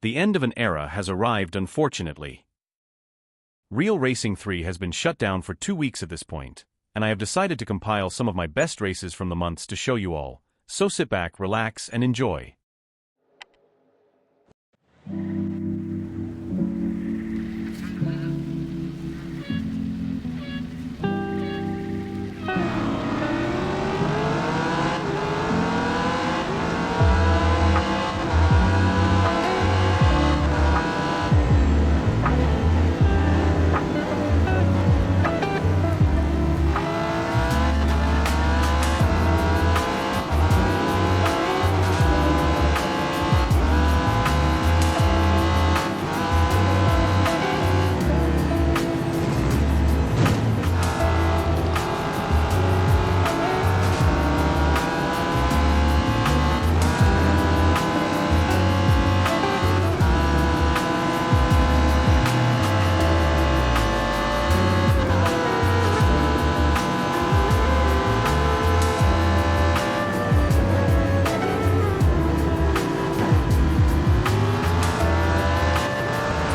The end of an era has arrived, unfortunately. Real Racing 3 has been shut down for 2 weeks at this point, and I have decided to compile some of my best races from the months to show you all, so sit back, relax, and enjoy.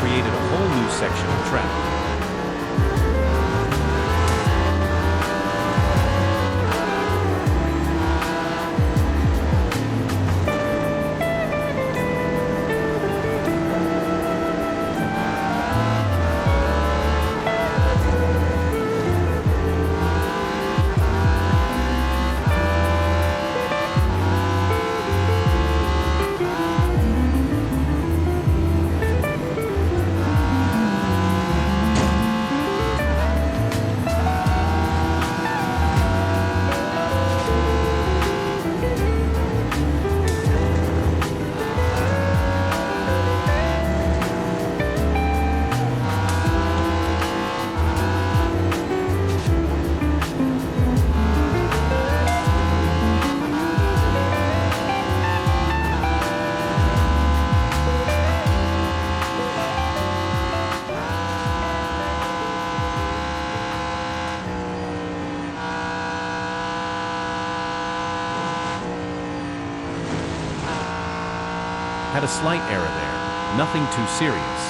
Created a whole new section of track. Had a slight error there, nothing too serious.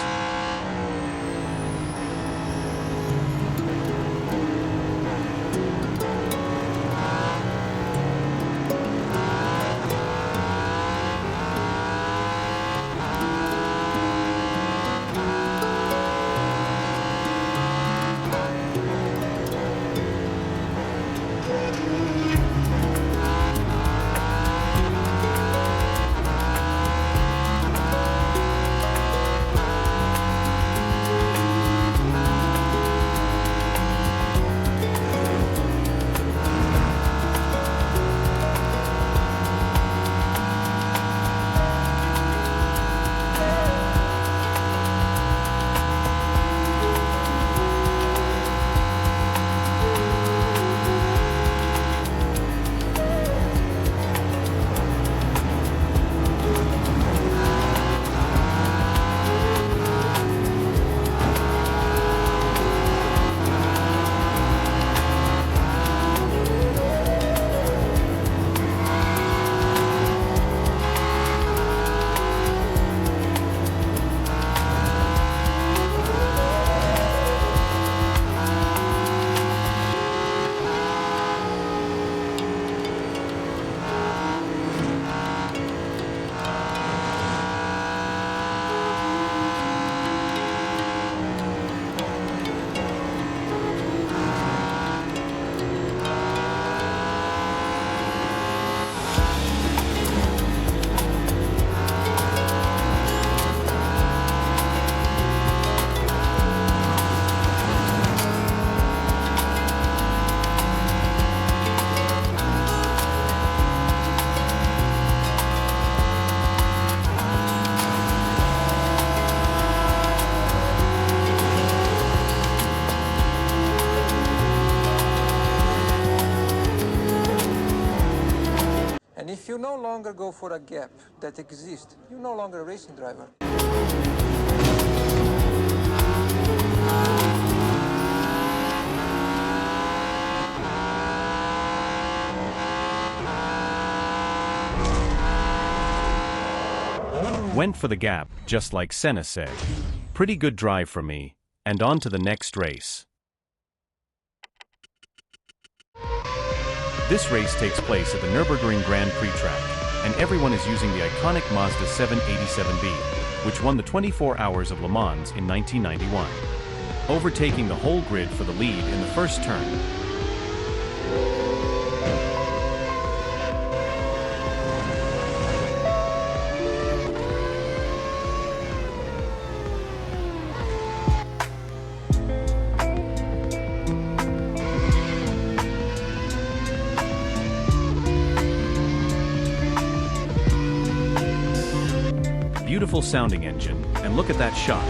If you no longer go for a gap that exists, you're no longer a racing driver. Went for the gap, just like Senna said. Pretty good drive for me, and on to the next race. This race takes place at the Nürburgring Grand Prix track, and everyone is using the iconic Mazda 787B, which won the 24 Hours of Le Mans in 1991. Overtaking the whole grid for the lead in the first turn. Beautiful sounding engine, and look at that shot.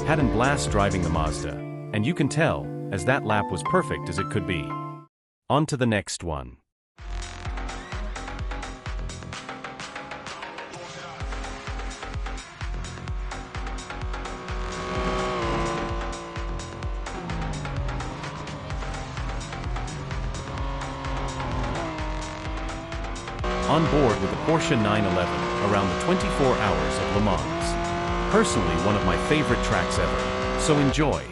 Had a blast driving the Mazda, and you can tell, as that lap was perfect as it could be. On to the next one. On board with the Porsche 911 around the 24 Hours of Le Mans. Personally, one of my favorite tracks ever, so enjoy.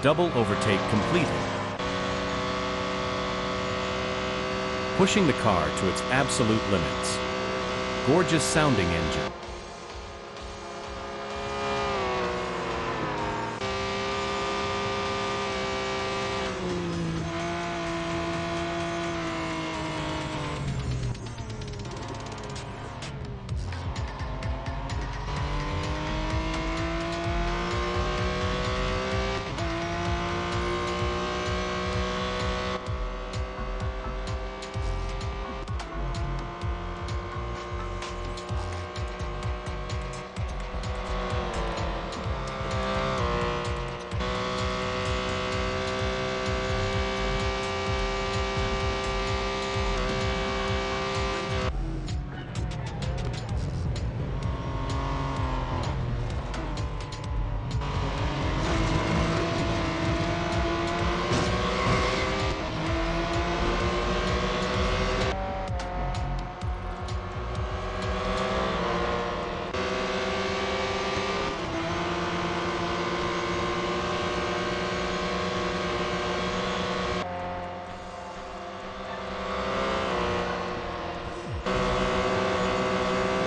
Double overtake completed. Pushing the car to its absolute limits. Gorgeous sounding engine.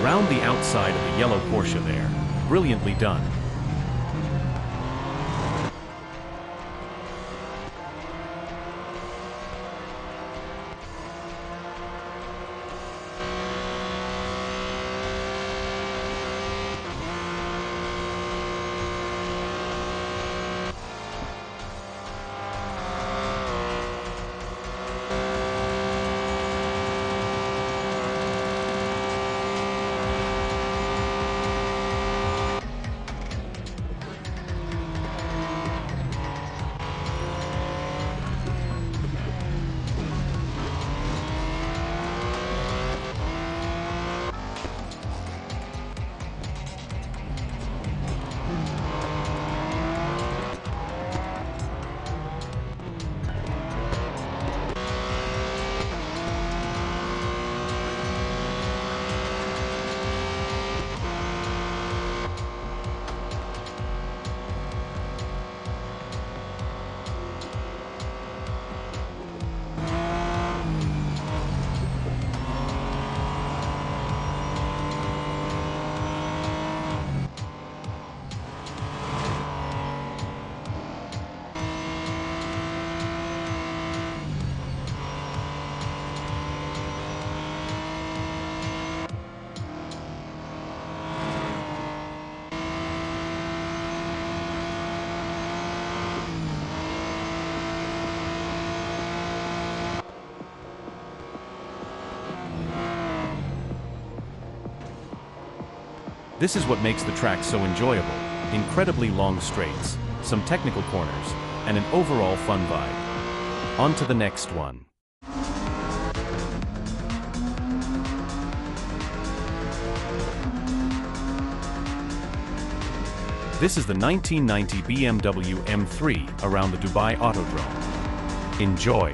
Round the outside of the yellow Porsche there. Brilliantly done. This is what makes the track so enjoyable: incredibly long straights, some technical corners, and an overall fun vibe. On to the next one. This is the 1990 BMW M3 around the Dubai Autodrome. Enjoy!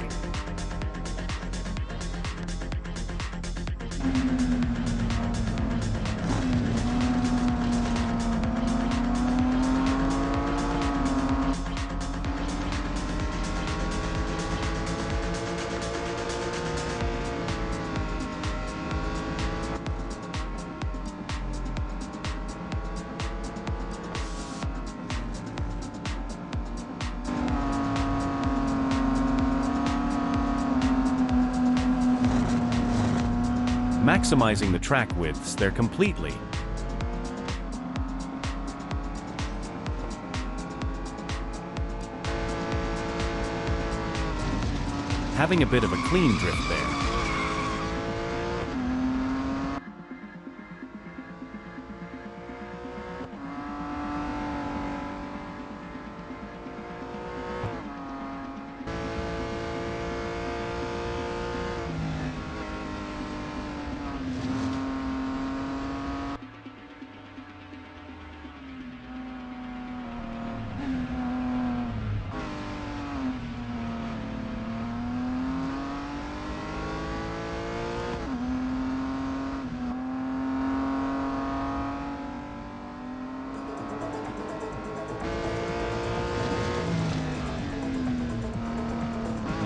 Maximizing the track widths there completely. Having a bit of a clean drift there.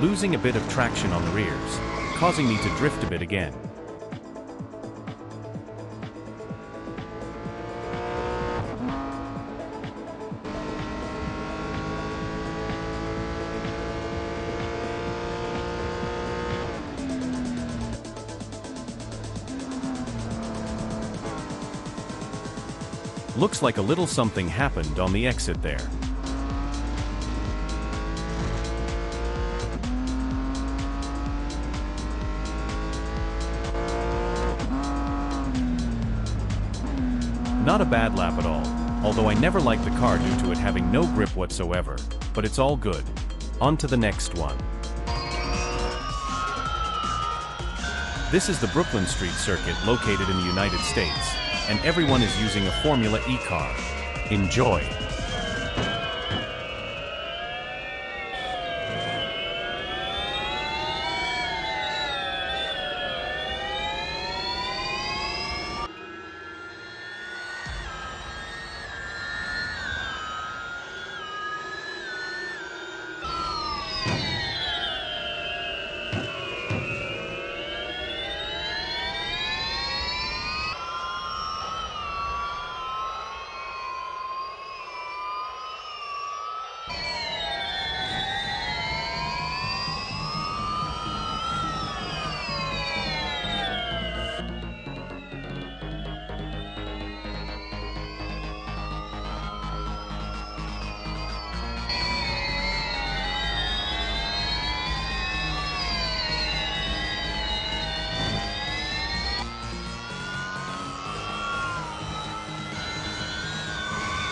Losing a bit of traction on the rears, causing me to drift a bit again. Looks like a little something happened on the exit there. Not a bad lap at all, although I never liked the car due to it having no grip whatsoever, but it's all good. On to the next one. This is the Brooklyn Street circuit located in the United States, and everyone is using a Formula E car. Enjoy!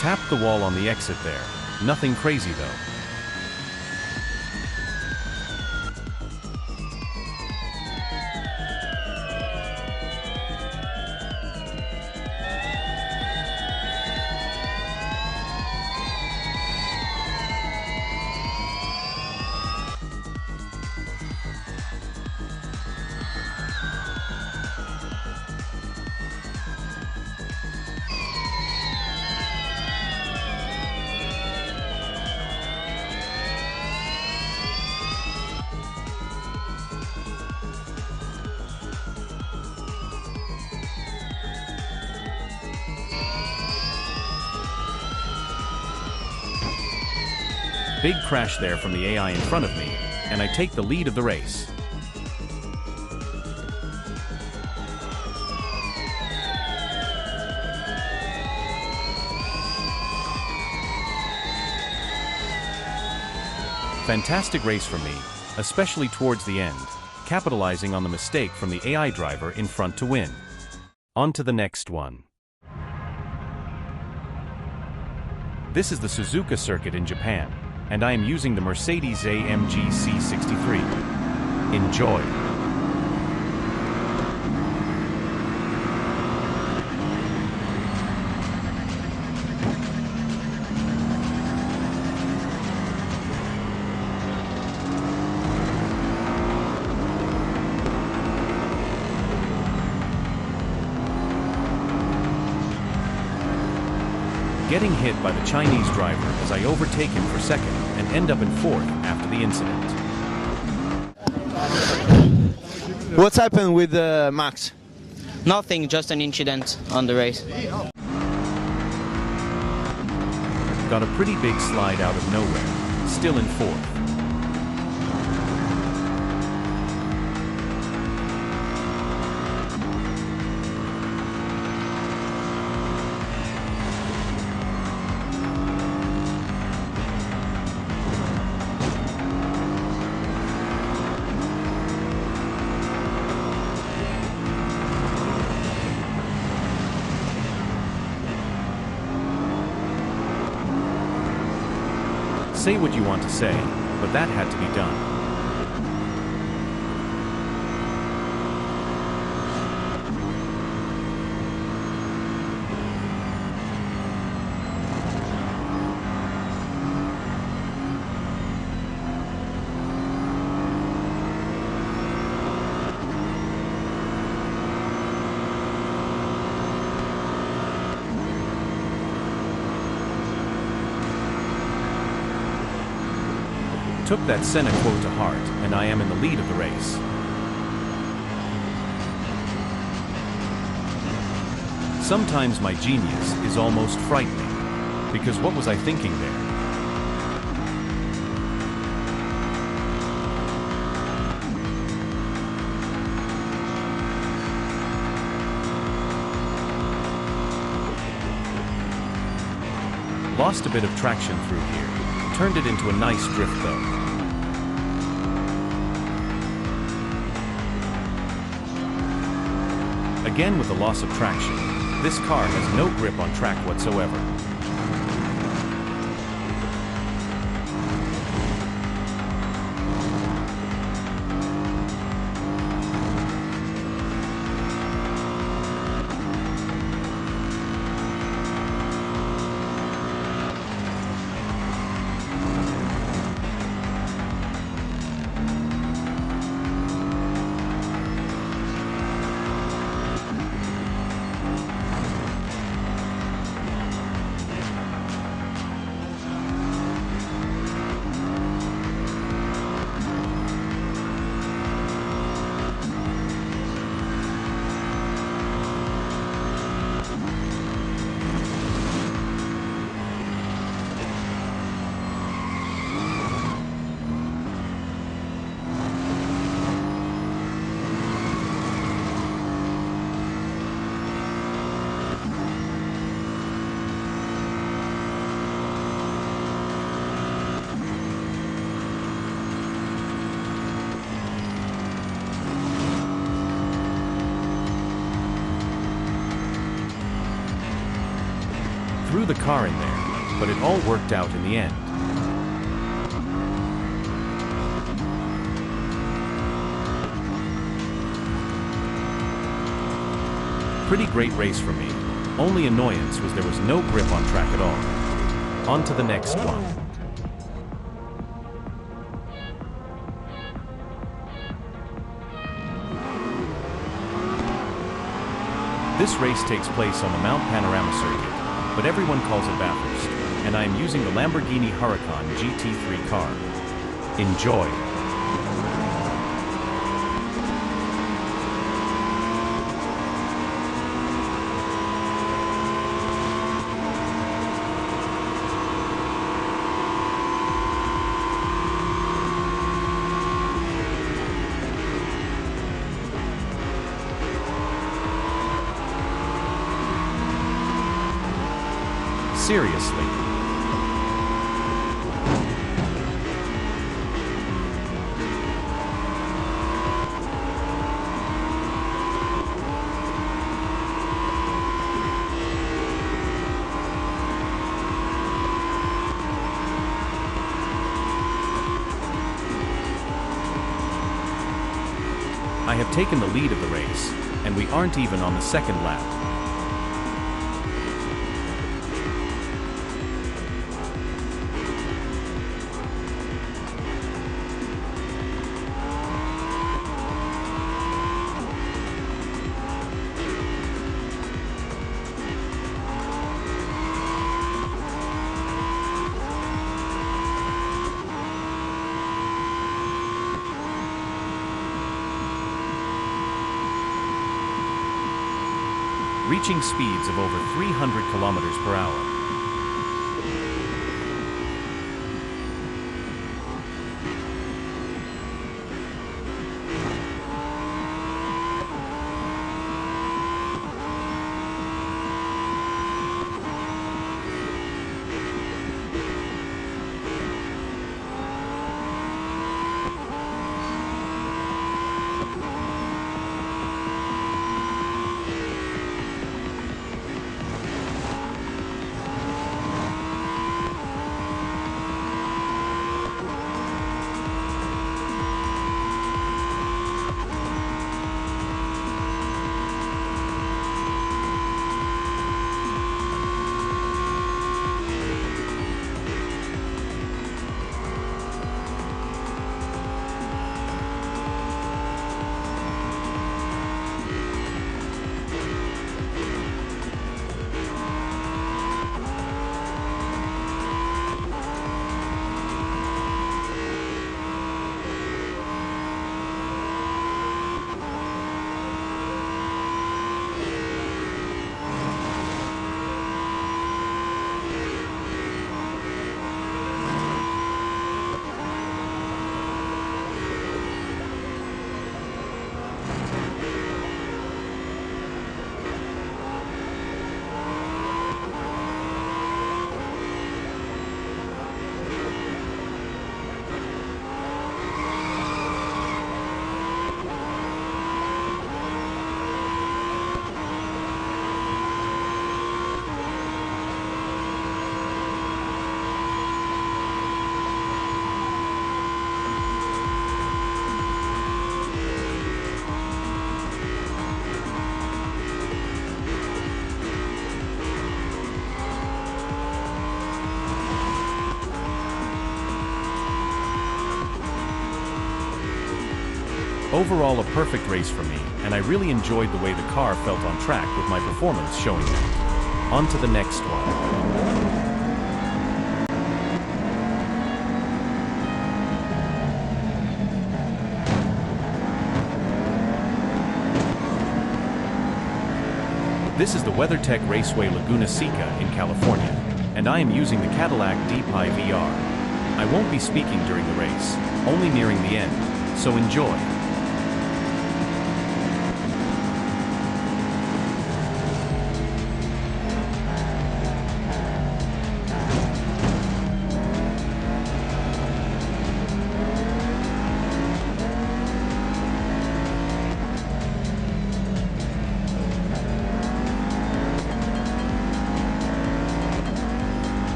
Tapped the wall on the exit there. Nothing crazy though. Big crash there from the AI in front of me, and I take the lead of the race. Fantastic race for me, especially towards the end, capitalizing on the mistake from the AI driver in front to win. On to the next one. This is the Suzuka circuit in Japan, and I am using the Mercedes-AMG C63. Enjoy! Getting hit by the Chinese driver as I overtake him for second and end up in fourth after the incident. What's happened with Max? Nothing, just an incident on the race. Got a pretty big slide out of nowhere, still in fourth. Say what you want to say, but that had to be done. Took that Senna quote to heart, and I am in the lead of the race. Sometimes my genius is almost frightening, because what was I thinking there? Lost a bit of traction through here. Turned it into a nice drift though. Again with the loss of traction, this car has no grip on track whatsoever. Threw the car in there, but it all worked out in the end. Pretty great race for me. Only annoyance was there was no grip on track at all. On to the next one. This race takes place on the Mount Panorama circuit, but everyone calls it Bathurst, and I am using the Lamborghini Huracan GT3 car. Enjoy! Seriously. have taken the lead of the race, and we aren't even on the second lap. Reaching speeds of over 300 kilometers per hour. Overall, a perfect race for me, and I really enjoyed the way the car felt on track with my performance showing that. On to the next one. This is the WeatherTech Raceway Laguna Seca in California, and I am using the Cadillac D-Pi VR. I won't be speaking during the race, only nearing the end, so enjoy.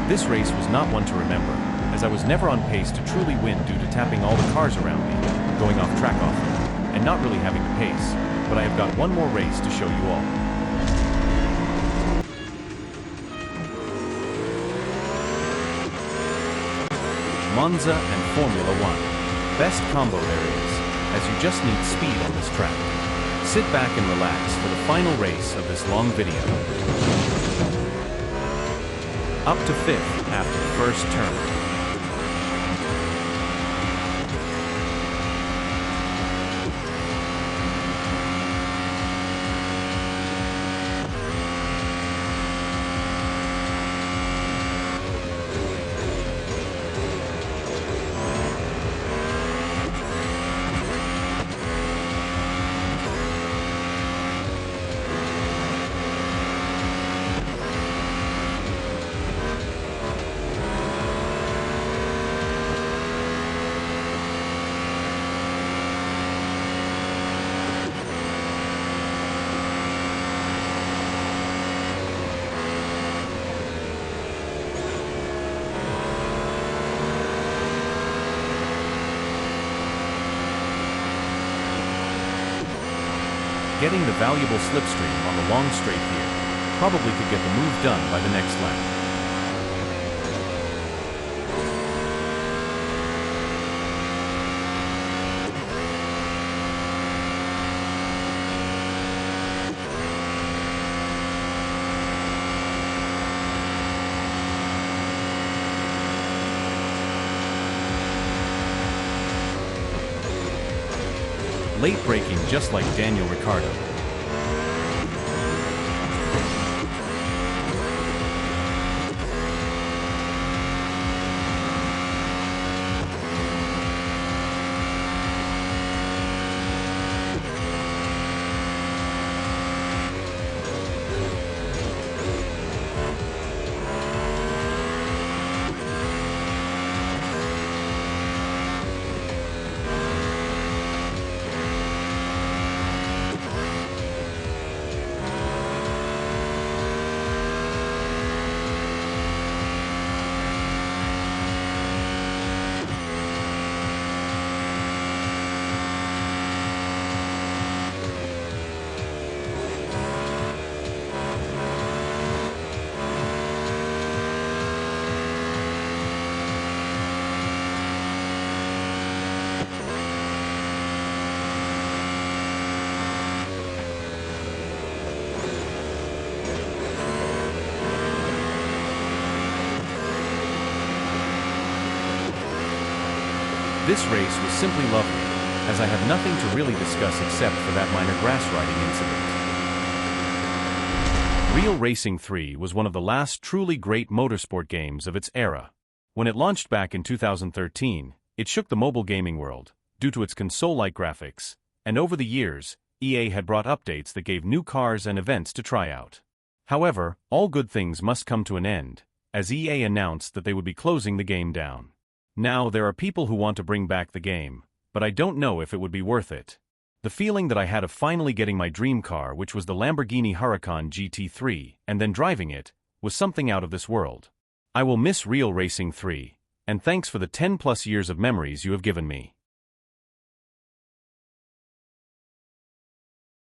This race was not one to remember, as I was never on pace to truly win due to tapping all the cars around me, going off track often, and not really having to pace, but I have got one more race to show you all. Monza and Formula One. Best combo there is, as you just need speed on this track. Sit back and relax for the final race of this long video. Up to 5th after the first turn. Getting the valuable slipstream on the long straight here probably could get the move done by the next lap. Late braking just like Daniel Ricciardo. This race was simply lovely, as I have nothing to really discuss except for that minor grass riding incident. Real Racing 3 was one of the last truly great motorsport games of its era. When it launched back in 2013, it shook the mobile gaming world, due to its console-like graphics, and over the years, EA had brought updates that gave new cars and events to try out. However, all good things must come to an end, as EA announced that they would be closing the game down. Now, there are people who want to bring back the game, but I don't know if it would be worth it. The feeling that I had of finally getting my dream car, which was the Lamborghini Huracan GT3, and then driving it, was something out of this world. I will miss Real Racing 3, and thanks for the 10+ years of memories you have given me.